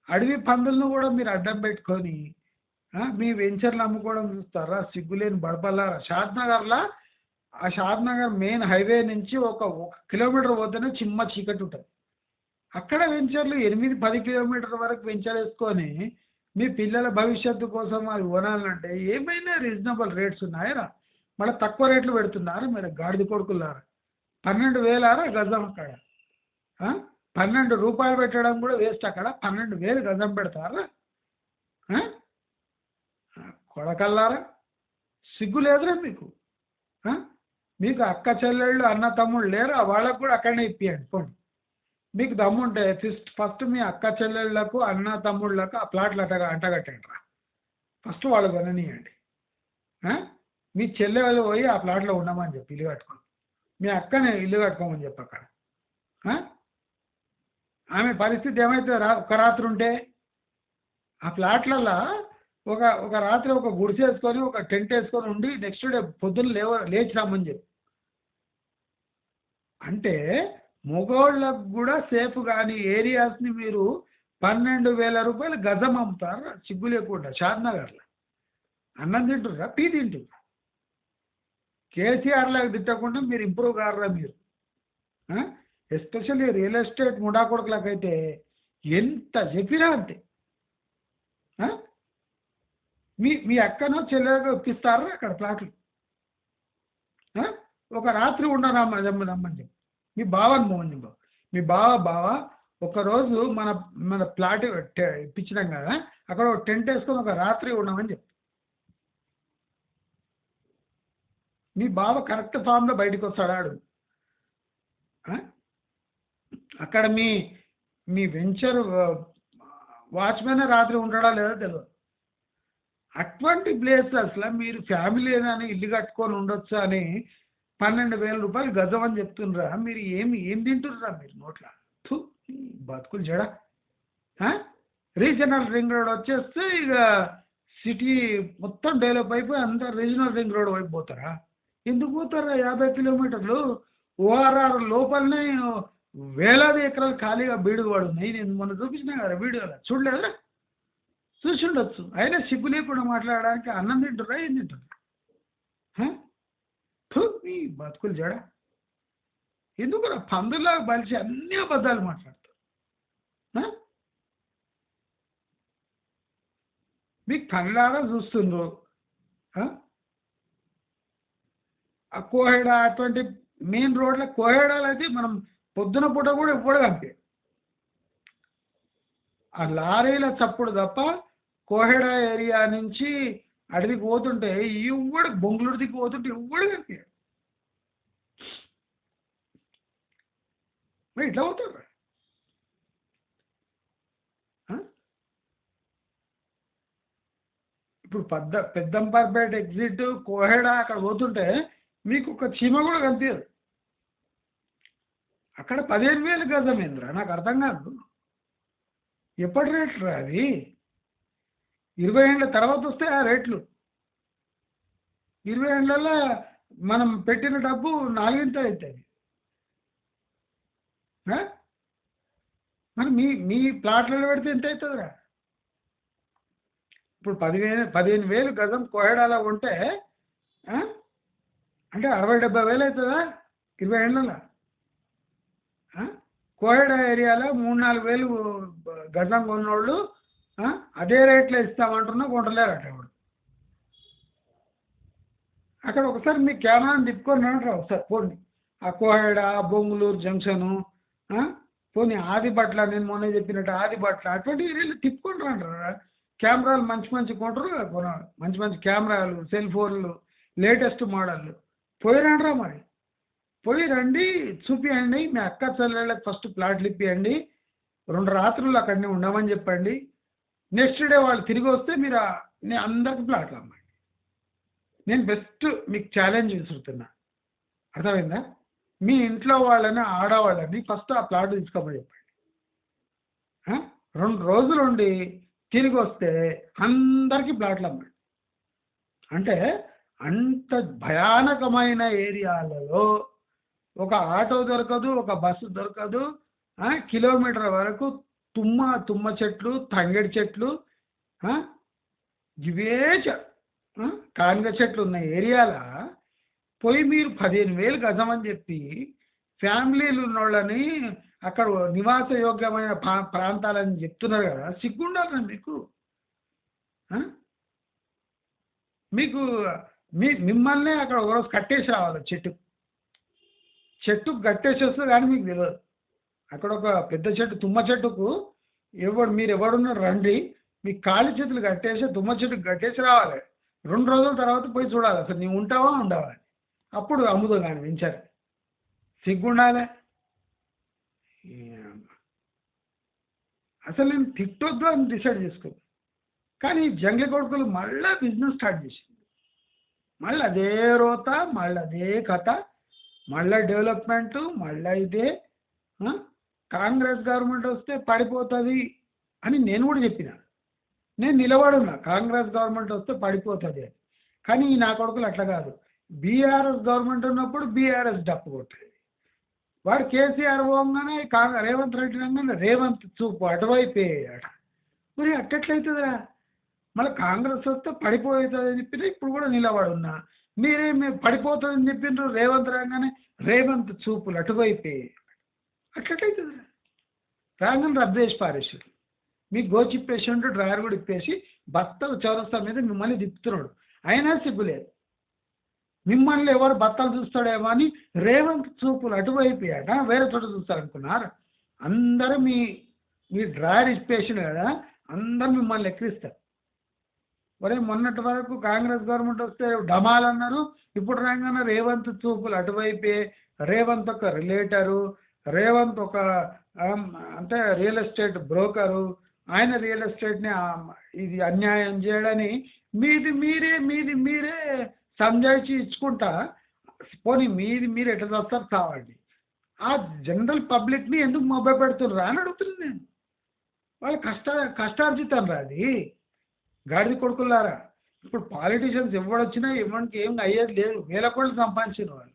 అడవి పందులను కూడా మీరు అడ్డం పెట్టుకొని మీ వెంచర్లు అమ్ముకోవడం చూస్తారా? సిగ్గులేని బడపల్లారా. షాద్నగర్లో ఆ షాద్నగర్ మెయిన్ హైవే నుంచి ఒక కిలోమీటర్ పోతేనే చిమ్మ చీకటి ఉంటుంది. అక్కడ వెంచర్లు 8-10 కిలోమీటర్ల వరకు వెంచర్ వేసుకొని మీ పిల్లల భవిష్యత్తు కోసం అవి కొనాలంటే ఏమైనా రీజనబుల్ రేట్స్ ఉన్నాయరా? మళ్ళీ తక్కువ రేట్లు పెడుతున్నారా మీరు గాడిద కొడుకులారా? 12,000 గజం అక్కడ. 12 రూపాయలు పెట్టడం కూడా వేస్ట్ అక్కడ. 12,000 గజం పెడతారా కొడకల్లారా? సిగ్గు లేదురా మీకు. మీకు అక్క చెల్లెళ్ళు అన్న తమ్ముళ్ళు లేరా? వాళ్ళకు కూడా అక్కడనే ఇప్పియండి పోండి. మీకు దమ్ముంటే ఫస్ట్ మీ అక్క చెల్లెళ్ళకు అన్న తమ్ముళ్ళకు ఆ ప్లాట్లు అంటగట్టండి రా. ఫస్ట్ వాళ్ళు కొననీయండి. మీ చెల్లెళ్ళు పోయి ఆ ప్లాట్లో ఉండమని చెప్పి ఇల్లు కట్టుకోండి. మీ అక్కని ఇల్లు కట్టుకోమని చెప్పి అక్కడ. ఆమె పరిస్థితి ఏమైతే ఒక రాత్రి ఉంటే ఆ ఫ్లాట్లలో ఒక రాత్రి ఒక గుడిసె వేసుకొని ఒక టెంట్ వేసుకొని ఉండి నెక్స్ట్ డే పొద్దున్న లేచి రమ్మని చెప్పి. అంటే మగవాళ్ళకు కూడా సేఫ్ కానీ ఏరియాస్ని మీరు 12,000 రూపాయలు గజం అమ్ముతారు సిగ్గు లేకుండా షాద్నగర్లో. అన్నం తింటుర్రా, టీ తింటుర్రా? కేసీఆర్లకు తిట్టకుండా మీరు ఇంప్రూవ్ కారురా మీరు. ఎస్పెషల్లీ రియల్ ఎస్టేట్ ముడా కొడుకులకైతే ఎంత చెప్పినా అంతే. మీ అక్కనో చెల్లెలకు ఇప్పిస్తారా అక్కడ ప్లాట్లు? ఒక రాత్రి ఉండరమ్మని చెప్పి మీ బావని మోహన్ బావ మీ బావ ఒకరోజు మన ప్లాట్ ఇప్పించినాం కదా, అక్కడ ఒక టెంట్ వేసుకొని ఒక రాత్రి ఉండమని చెప్పి. మీ బావ కరెక్ట్ ఫామ్లో బయటకు వస్తాడు. అక్కడ మీ వెంచర్ వాచ్మెన్ రాత్రి ఉంటాడా లేదా తెలియదు. అటువంటి ప్లేసెస్లో మీరు ఫ్యామిలీ అని ఇల్లు కట్టుకొని ఉండొచ్చు అని 12,000 రూపాయలు గజం అని చెప్తుండ్రా? మీరు ఏం తింటుర్రా మీరు నోట్ల? బతుకులు జడ. రీజనల్ రింగ్ రోడ్ వచ్చేస్తే ఇక సిటీ మొత్తం డెవలప్ అయిపోయి అంతా రీజనల్ రింగ్ రోడ్ వైపు పోతారా? ఎందుకు పోతారా? 50 కిలోమీటర్లు ఓఆర్ఆర్ లోపలనే వేలాది ఎకరాలు ఖాళీగా బీడుగు పడి ఉన్నాయి. నేను మొన్న చూపించినా కదా వీడియోలో, చూడలేదా? చూసి ఉండొచ్చు. అయినా సిగ్గు లేకుండా మాట్లాడడానికి అన్నం తింటుర్రా ఏం తింటుర్రా? మీ బతుకులు జడ. ఎందుకు పందులాగా బలిసి అన్ని అబద్ధాలు మాట్లాడతారు. మీకు కళ్ళారా చూస్తుండ్రు. ఆ కోహెడా అటువంటి మెయిన్ రోడ్ల కోహెడాలు అయితే మనం పొద్దున పూట కూడా ఎప్పుడు కంపే ఆ లారీల చప్పుడు తప్ప కోహెడా ఏరియా నుంచి అడవికి పోతుంటే ఇవ్వడు, బొంగుళూరు దిక్కు పోతుంటే ఇవ్వడు కంపే. మరి ఇట్లా పోతారు. ఇప్పుడు పెద్దంపర్పేట ఎగ్జిట్ కోహెడా అక్కడ పోతుంటే మీకు ఒక చీమ కూడా కనిపించదు. అక్కడ 15,000 గజమేంద్రా నాకు అర్థం కాదు. ఎప్పటి రేట్లు అది? 20 ఏళ్ళ తర్వాత వస్తే ఆ రేట్లు. 20 ఏళ్ళల్లో మనం పెట్టిన డబ్బు నాలుగింతలు అవుతుంది. మరి మీ ప్లాట్లలో పెడితే ఎంత అవుతుందిరా? ఇప్పుడు 15,000 గజం కోహెడాలో ఉంటే అంటే 60,000-70,000 అవుతుందా 20 ఏళ్ళలో? కోహెడా ఏరియాలో 3-4 గజం కొన్నోళ్ళు అదే రేట్లో ఇస్తామంటున్నా కొంటలేరట ఇప్పుడు. అక్కడ ఒకసారి మీ కెమెరాని తిప్పుకొని రండి ఒకసారి పోండి. ఆ కోహెడా, బొంగులూరు జంక్షను, పోనీ ఆదిబట్ల, నేను మొన్న చెప్పినట్టు ఆదిబట్ల అటువంటి ఏరియాలో తిప్పుకొని రండి. కెమెరాలు మంచి మంచి కొంటారు కొనాలి, మంచి మంచి కెమెరాలు, సెల్ ఫోన్లు, లేటెస్ట్ మోడళ్ళు. పోయి రండిరా మరి, పోయి రండి, చూపియండి. మీ అక్క చెల్లెళ్ళకి ఫస్ట్ ప్లాట్లు ఇప్పియండి, 2 రాత్రులు అక్కడనే ఉండమని చెప్పండి. నెక్స్ట్ డే వాళ్ళు తిరిగి వస్తే మీరు నేను అందరికి ప్లాట్లు అమ్మండి. నేను బెస్ట్ మీకు ఛాలెంజ్ విసురుతున్నా, అర్థమైందా? మీ ఇంట్లో వాళ్ళని, ఆడవాళ్ళని ఫస్ట్ ఆ ప్లాట్ తీసుకోమని చెప్పండి. 2 రోజులు ఉండి తిరిగి వస్తే అందరికీ ప్లాట్లు అమ్మండి. అంటే అంత భయానకమైన ఏరియాలలో ఒక ఆటో దొరకదు, ఒక బస్సు దొరకదు. కిలోమీటర్ వరకు తుమ్మ చెట్లు, తంగేడి చెట్లు, ఇవే కాంగ చెట్లు ఉన్న ఏరియాల పోయి మీరు 15,000 గజం అని చెప్పి ఫ్యామిలీలు ఉన్నోళ్ళని అక్కడ నివాస యోగ్యమైన ప్రాంతాలని చెప్తున్నారు కదా, సిగ్గుండాలి మీకు. మీకు మిమ్మల్నే అక్కడ ఒకరోజు కట్టేసి రావాలి, చెట్టుకు కట్టేసి వస్తే కానీ మీకు తెలియదు. అక్కడ ఒక పెద్ద చెట్టు, తుమ్మ చెట్టుకు మీరు ఎవడున్నారు రండి, మీకు కాలి చేతులు కట్టేసి తుమ్మ చెట్టుకు కట్టేసి రావాలి. 2 రోజుల తర్వాత పోయి చూడాలి అసలు నీవు ఉంటావా ఉండవా, అప్పుడు అమ్ముదో కానీ వెంచర్. సిగ్గుండాలే. అసలు నేను తిట్టొద్దు అని డిసైడ్ చేసుకున్నాను, కానీ జంగ్లీ కొడుకులు మళ్ళీ బిజినెస్ స్టార్ట్ చేసింది. మళ్ళీ అదే రోత, మళ్ళీ అదే కథ, మళ్ళీ డెవలప్మెంటు, మళ్ళీ ఇదే. కాంగ్రెస్ గవర్నమెంట్ వస్తే పడిపోతుంది అని నేను కూడా చెప్పిన, నేను నిలబడున్నా, కాంగ్రెస్ గవర్నమెంట్ వస్తే పడిపోతుంది అని. కానీ నా కొడుకులు అట్లా కాదు, బీఆర్ఎస్ గవర్నమెంట్ ఉన్నప్పుడు బీఆర్ఎస్ డప్పు కొట్టేది. వాడు కేసీఆర్ పోగానే రేవంత్ రెడ్డి అనగానే రేవంత్ చూపు అటువైపే అట. మరి అట్టెట్లయితుందిరా? మళ్ళీ కాంగ్రెస్ వస్తే పడిపోతుంది అని చెప్పిన, ఇప్పుడు కూడా నిలబడున్నా. మీరేమి పడిపోతుందని చెప్పిండ్రు, రేవంత్ రాగానే రేవంత్ చూపులు అటువైపే. అట్లట్లయితుందిరా? రాగానే రద్దు చేసి పారేసాడు. మీకు గోచిప్పేసిండు, డ్రైవర్ కూడా ఇప్పేసి బత్తలు చౌరస్తా మీద మిమ్మల్ని తిప్పుతున్నాడు. అయినా సిగ్గులేదు. మిమ్మల్ని ఎవరు బత్తలు చూస్తాడేమో అని రేవంత్ చూపులు అటువైపోయాట, వేరే చోట చూస్తారనుకున్నారు. అందరూ మీ డ్రైవర్ ఇప్పేసిండు కదా, అందరూ మిమ్మల్ని ఎక్కిరిస్తారు. ఒరే మొన్నటి వరకు కాంగ్రెస్ గవర్నమెంట్ వస్తే డమాల్ అన్నారు, ఇప్పుడు రాగానే రేవంత్ చూపులు అటువైపే. రేవంత్ ఒక రిలేటరు, రేవంత్ ఒక అంటే రియల్ ఎస్టేట్ బ్రోకరు, ఆయన రియల్ ఎస్టేట్ని ఇది అన్యాయం చేయడని మీది మీరే సంజాయిచి ఇచ్చుకుంటా. పోనీ మీరు ఎట్లా వస్తారు కావండి. ఆ జనరల్ పబ్లిక్ని ఎందుకు మొబైల్ పెడుతుర్రా అని అడుగుతున్నాను నేను. వాళ్ళు కష్టార్జితం రా అది, గాడిద కొడుకులారా. ఇప్పుడు పాలిటీషియన్స్ ఎవడొచ్చినా ఎవరికి ఏం అయ్యేది లేదు, వేల కోట్లు సంపాదించిన వాళ్ళు.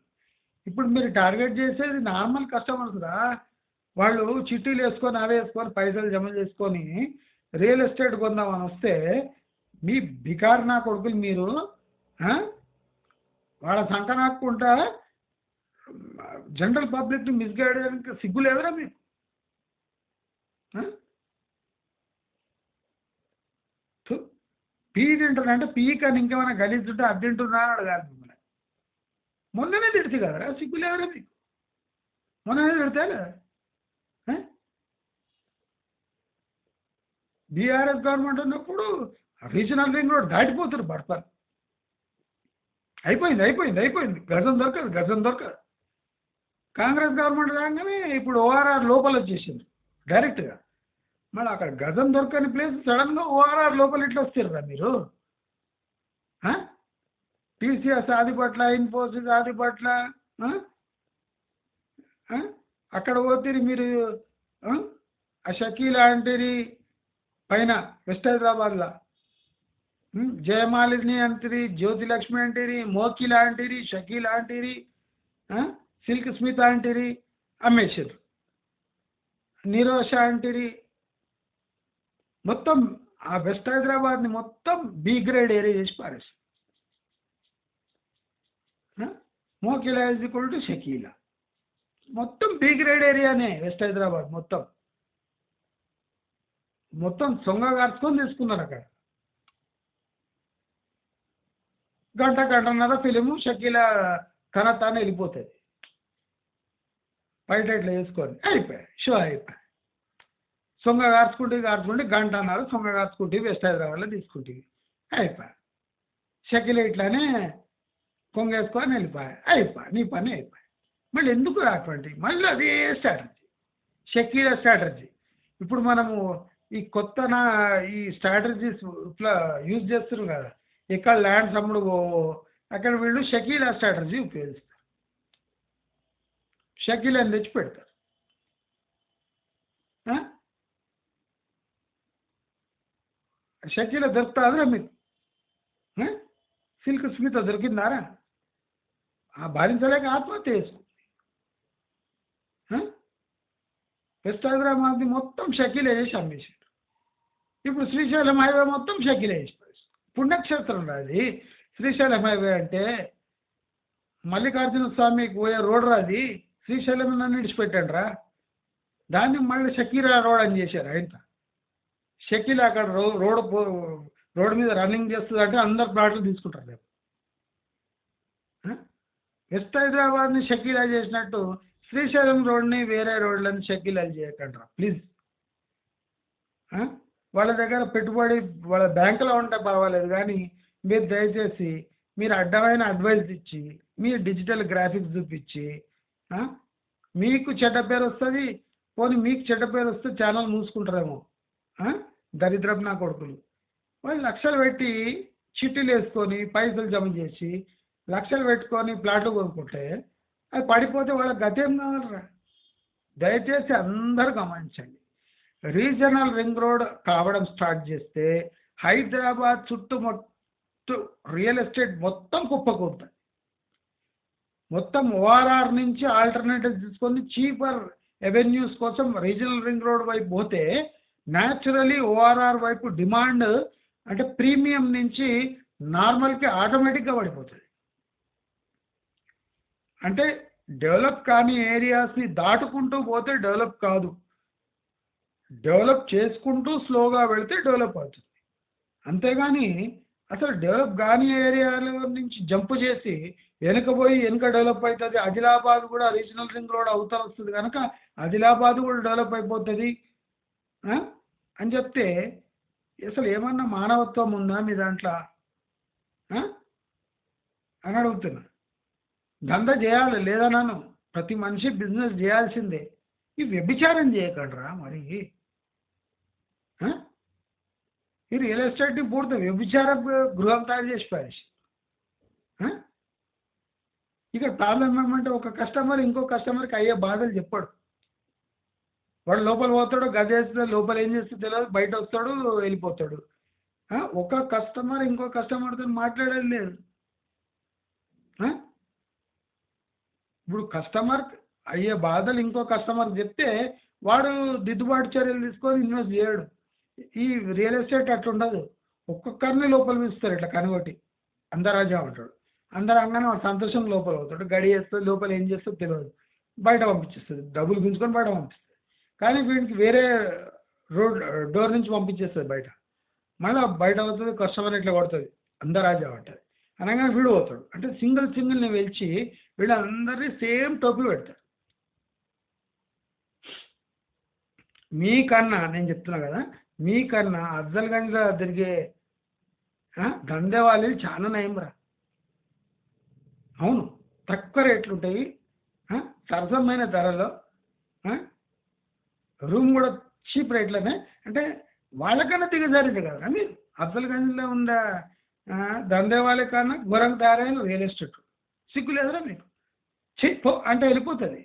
ఇప్పుడు మీరు టార్గెట్ చేసేది నార్మల్ కస్టమర్స్ రా. వాళ్ళు చిట్టీలు వేసుకొని అవే వేసుకొని పైసలు జమ చేసుకొని రియల్ ఎస్టేట్ కొందామని వస్తే మీ బికార్ నా కొడుకులు మీరు వాళ్ళ సంకనాక్కుంటా జనరల్ పబ్లిక్ని మిస్గైడ్ చేయడానికి సిగ్గు లేదురా మీకు? పీ తింటున్నా పీ కానీ ఇంకేమైనా గలీజుంటే అది తింటున్నా అని అడగాలి మిమ్మల్ని. మొన్ననే తిడితే కదరా, సిగ్గు లేదురా మీకు? మొన్ననే తిడితే బీఆర్ఎస్ గవర్నమెంట్ ఉన్నప్పుడు రీజనల్ రింగ్ రోడ్ దాటిపోతారు బడపర్. అయిపోయింది, గజం దొరకదు. కాంగ్రెస్ గవర్నమెంట్ రాగానే ఇప్పుడు ఓఆర్ఆర్ లోపల వచ్చేసింది డైరెక్ట్గా. మళ్ళీ అక్కడ గజం దొరకని ప్లేస్ సడన్గా ఓఆర్ఆర్ లోపల ఇట్లా వస్తారా మీరు? టీసీఎస్ ఆదిపట్ల, ఇన్ఫోసిస్ ఆదిపట్ల, అక్కడ పోతే మీరు ఆ? ఆ షకీలా అంటేరి పైన వెస్ట్ హైదరాబాద్లో జయమాలిని అంటేరి, జ్యోతి లక్ష్మి అంటేరి, మోకిలా అంటేరి, షకీలా అంటేరి, సిల్క్ స్మిత అంటేరి, అమ్మేశారు. నిరోష అంటేరి, మొత్తం ఆ వెస్ట్ హైదరాబాద్ని మొత్తం బి గ్రేడ్ ఏరియా చేసి పారేసి. Mokila is equal to Shakeela, మొత్తం బి గ్రేడ్ ఏరియానే వెస్ట్ హైదరాబాద్ మొత్తం. మొత్తం సొంగ కార్చుకొని తీసుకున్నారు అక్కడ. గంటన్నర ఫిలిము షకీలా తన తాను వెళ్ళిపోతుంది. బయట ఇట్లా వేసుకొని అయిపోయాయి, షో అయిపోయాయి. సొంగ కార్చుకుంటే గంటన్నర సొంగ కార్చుకుంటే వెస్ట్ హైదరాబాద్లో తీసుకుంటుంది, అయిపోయాయి. షకీలా ఇట్లానే కొంగేసుకొని అయిపోయి నీ పని అయిపోయి. మళ్ళీ ఎందుకు అటువంటి మళ్ళీ అదే స్ట్రాటజీ, షకీలా స్ట్రాటజీ. ఇప్పుడు మనము ఈ ఈ స్ట్రాటజీస్ ఇట్లా యూజ్ చేస్తున్నాం కదా, ఇక్కడ ల్యాండ్స్ అమ్ముడు అక్కడ వీళ్ళు షకీలా స్ట్రాటజీ ఉపయోగిస్తారు. షకీలాని తెచ్చి పెడతారు. షకీలా దొరుకుతుందా మీకు? సిల్క్ స్మిత దొరికిందారా? భరించలేక ఆత్మహత్య చేసుకుంది. వెస్ట్ హైదరాబాద్ని మొత్తం షకీలా చేసి అమ్మేసారు. ఇప్పుడు శ్రీశైలం హైవే మొత్తం షకీలా చేసి పుణ్యక్షేత్రం రాది శ్రీశైలం హైవే అంటే. మల్లికార్జున స్వామికి పోయే రోడ్ రాది, శ్రీశైలం నన్ను విడిచిపెట్టండి రా. దాన్ని మళ్ళీ షకీలా రోడ్ అని చేశారు. ఆయన షకీలా అక్కడ రోడ్ మీద రన్నింగ్ చేస్తుంది అంటే అందరు ప్లాట్లు తీసుకుంటారు రేపు. వెస్ట్ హైదరాబాద్ని షకీలా చేసినట్టు శ్రీశైలం రోడ్ని వేరే రోడ్లని షకీలాలు చేయకండి ప్లీజ్. వాళ్ళ దగ్గర పెట్టుబడి వాళ్ళ బ్యాంకులో ఉంటే పర్వాలేదు, కానీ మీరు దయచేసి మీరు అడ్డమైన అడ్వైస్ ఇచ్చి మీ డిజిటల్ గ్రాఫిక్స్ చూపించి మీకు చెడ్డ పేరు వస్తుంది. పోనీ మీకు చెడ్డ పేరు వస్తే ఛానల్ మూసుకుంటారేమో. దరిద్రపు నా కొడుకులు వాళ్ళు లక్షలు పెట్టి చిట్టీలు వేసుకొని పైసలు జమ చేసి లక్షలు పెట్టుకొని ప్లాట్లు కొనుక్కుంటే అది పడిపోతే వాళ్ళ గతేం కావాలరా? దయచేసి అందరూ గమనించండి. రీజనల్ రింగ్ రోడ్ కావడం స్టార్ట్ చేస్తే హైదరాబాద్ చుట్టుముట్టు రియల్ ఎస్టేట్ మొత్తం కుప్పకూరుతుంది. మొత్తం ఓఆర్ఆర్ నుంచి ఆల్టర్నేటివ్ తీసుకొని చీపర్ ఎవెన్యూస్ కోసం రీజనల్ రింగ్ రోడ్ వైపు పోతే న్యాచురలీ ఓఆర్ఆర్ వైపు డిమాండ్ అంటే ప్రీమియం నుంచి నార్మల్కి ఆటోమేటిక్గా పడిపోతుంది. అంటే డెవలప్ కాని ఏరియాస్ని దాటుకుంటూ పోతే డెవలప్ కాదు, డెవలప్ చేసుకుంటూ స్లోగా వెళితే డెవలప్ అవుతుంది. అంతేగాని అసలు డెవలప్ కాని ఏరియాల నుంచి జంప్ చేసి వెనుక డెవలప్ అవుతుంది. ఆదిలాబాద్ కూడా రీజనల్ రింగ్ రోడ్ అవతల వస్తుంది కనుక ఆదిలాబాద్ కూడా డెవలప్ అయిపోతుంది అని చెప్తే అసలు ఏమన్నా మానవత్వం ఉందా మీ దాంట్లో అని అడుగుతున్నా. దందా చేయాలి లేదా? నన్ను ప్రతి మనిషి బిజినెస్ చేయాల్సిందే. ఈ వ్యభిచారం చేయకండిరా మరి. ఈ రియల్ ఎస్టేట్ని పూర్తి వ్యభిచార గృహం తయారు చేసి పారేసి ఇక ప్రాబ్లం ఏమంటే ఒక కస్టమర్ ఇంకో కస్టమర్కి అయ్యే బాధలు చెప్పాడు. వాడు లోపల పోతాడు, గదేస్తే లోపల ఏం చేస్తే తెలియదు, బయట వస్తాడు వెళ్ళిపోతాడు. ఒక కస్టమర్ ఇంకో కస్టమర్తో మాట్లాడేది లేదు. ఇప్పుడు కస్టమర్ అయ్యే బాధలు ఇంకో కస్టమర్ చెప్తే వాడు దిద్దుబాటు చర్యలు తీసుకొని ఇన్వెస్ట్ చేయడు. ఈ రియల్ ఎస్టేట్ అట్లుండదు. ఒక్కొక్కరిని లోపల పిలుస్తారు ఇట్లా కనుగొట్టి అందరాజా ఉంటాడు. అందరూ అనగానే వాడు సంతోషం లోపల అవుతాడు, గడి వేస్తుంది, లోపల ఏం చేస్తుందో తెలియదు, బయట పంపించేస్తుంది, డబ్బులు గుంజుకొని బయట పంపిస్తుంది. కానీ వీడికి వేరే డోర్ నుంచి పంపించేస్తుంది బయట. మళ్ళీ బయట అవుతుంది, కస్టమర్ ఇట్లా కొడుతుంది, అందరాజా ఉంటుంది అనగానే వీడు పోతాడు. అంటే సింగిల్ని వెలిచి వీళ్ళందరినీ సేమ్ టోపీలు పెడతారు. మీకన్నా నేను చెప్తున్నా కదా, మీకన్నా అఫ్జల్గంజ్లో తిరిగే దందే వాళ్ళు చాలా నయంరా. అవును, తక్కువ రేట్లు ఉంటాయి, సరసమైన ధరలో, రూమ్ కూడా చీప్ రేట్లోనే. అంటే వాళ్ళకన్నా దిగజారింది కదా మీరు. అఫ్జల్గంజ్లో ఉన్న దందే వాళ్ళ కన్నా ఘోరంగా తయారైన రియల్ ఎస్టేట్. సిగ్గు లేదురా మీకు? పో అంటే వెళ్ళిపోతుంది.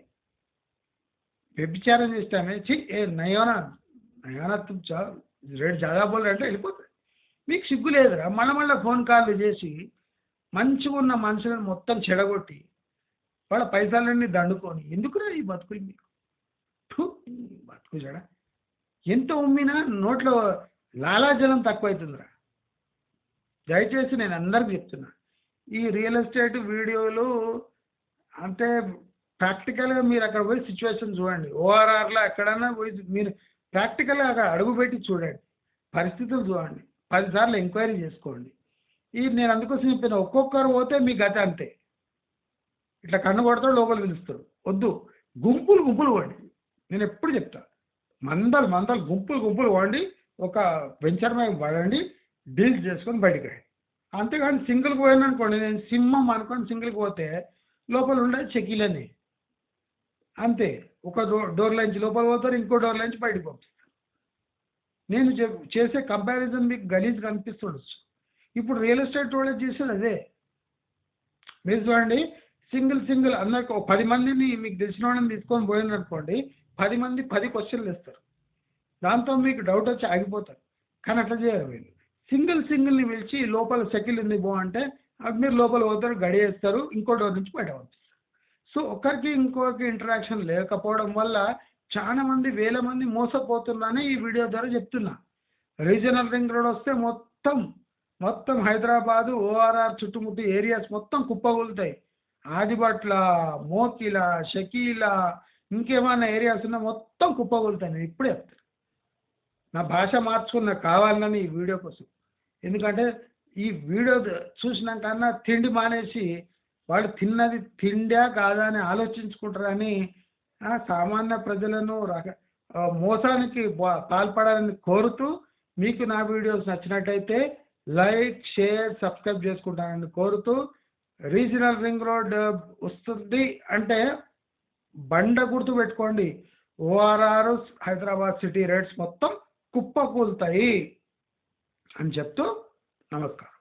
వ్యభిచారం చేస్తామే చి ఏ నయోనా నయోనా తుమ్ రేట్ జాదా బోల్ అంటే వెళ్ళిపోతుంది. మీకు సిగ్గు లేదురా మళ్ళీ ఫోన్ కాల్లు చేసి మంచిగా ఉన్న మనుషులను మొత్తం చెడగొట్టి వాళ్ళ పైసలన్నీ దండుకొని ఎందుకురా ఈ బతుకులు మీకు? ఫు, ఈ బతుకు చెడ ఎంత ఉమ్మినా నోట్లో లాలాజలం తక్కువవుతుందిరా. దయచేసి నేను అందరికి చెప్తున్నా ఈ రియల్ ఎస్టేట్ వీడియోలు అంటే ప్రాక్టికల్గా మీరు అక్కడ పోయి సిచ్యువేషన్ చూడండి. ఓఆర్ఆర్లో ఎక్కడైనా పోయి మీరు ప్రాక్టికల్గా అక్కడ అడుగుపెట్టి చూడండి, పరిస్థితులు చూడండి, 10 సార్లు ఎంక్వైరీ చేసుకోండి. నేను అందుకోసం చెప్పిన ఒక్కొక్కరు పోతే మీ గతి అంతే. ఇట్లా కన్ను కొడతాడు లోపల పిలుస్తాడు. వద్దు, గుంపులు గుంపులు పోండి. నేను ఎప్పుడు చెప్తా మందలు మందలు గుంపులు గుంపులు పోండి, ఒక వెంచర్ మీద పడండి, డీల్స్ చేసుకొని బయటికి రండి. అంతేగాని సింగిల్కి పోయాను అనుకోండి, నేను సింహం అనుకోండి సింగిల్కి పోతే లోపల ఉండేది చెకీలని అంతే. ఒక డోర్ నుంచి లోపల పోతారు, ఇంకో డోర్ నుంచి బయటకు పంపిస్తారు. నేను చేసే కంపారిజన్ మీకు గలీజ్ కనిపిస్తుండొచ్చు. ఇప్పుడు రియల్ ఎస్టేట్ వాళ్ళే చేసేది అదే. మీరు చూడండి సింగిల్ అందరికి 10 మందిని మీకు తెలిసిన వాళ్ళని తీసుకొని పోయింది అనుకోండి, 10 మంది 10 క్వశ్చన్లు ఇస్తారు. దాంతో మీకు డౌట్ వచ్చి ఆగిపోతారు. కానీ అట్లా చేయరు వీళ్ళు. సింగిల్ని పిలిచి లోపల సెకిల్ ఉంది అంటే అవి మీరు లోపల పోతారు, గడియేస్తారు, ఇంకో డోర్ నుంచి బయట పంపిస్తారు. సో ఒకరికి ఇంకొకరికి ఇంటరాక్షన్ లేకపోవడం వల్ల చాలా మంది వేల మంది మోసపోతున్నారని ఈ వీడియో ద్వారా చెప్తున్నా. రీజనల్ రింగ్ రోడ్ వస్తే మొత్తం హైదరాబాదు ఓఆర్ఆర్ చుట్టుముట్టు ఏరియాస్ మొత్తం కుప్పగూలుతాయి. ఆదిబట్ల, మోకిల, షకీల, ఇంకేమైనా ఏరియాస్ ఉన్నా మొత్తం కుప్పగూలుతాయి. నేను ఇప్పుడే చెప్తాను. నా భాష మార్చుకున్న కావాలని ఈ వీడియో కోసం. ఎందుకంటే ఈ వీడియో చూసినాకన్నా తిండి మానేసి వాళ్ళు తిన్నది తిండా కాదా అని ఆలోచించుకుంటారని సామాన్య ప్రజలను మోసానికి పాల్పడాలని కోరుతూ, మీకు నా వీడియోస్ నచ్చినట్టయితే లైక్, షేర్, సబ్స్క్రైబ్ చేసుకుంటానని కోరుతూ, రీజనల్ రింగ్ రోడ్ వస్తుంది అంటే బండ గుర్తు పెట్టుకోండి, ఓఆర్ఆర్ హైదరాబాద్ సిటీ రేట్స్ మొత్తం కుప్పకూలుతాయి అని చెప్తూ నమస్కారం.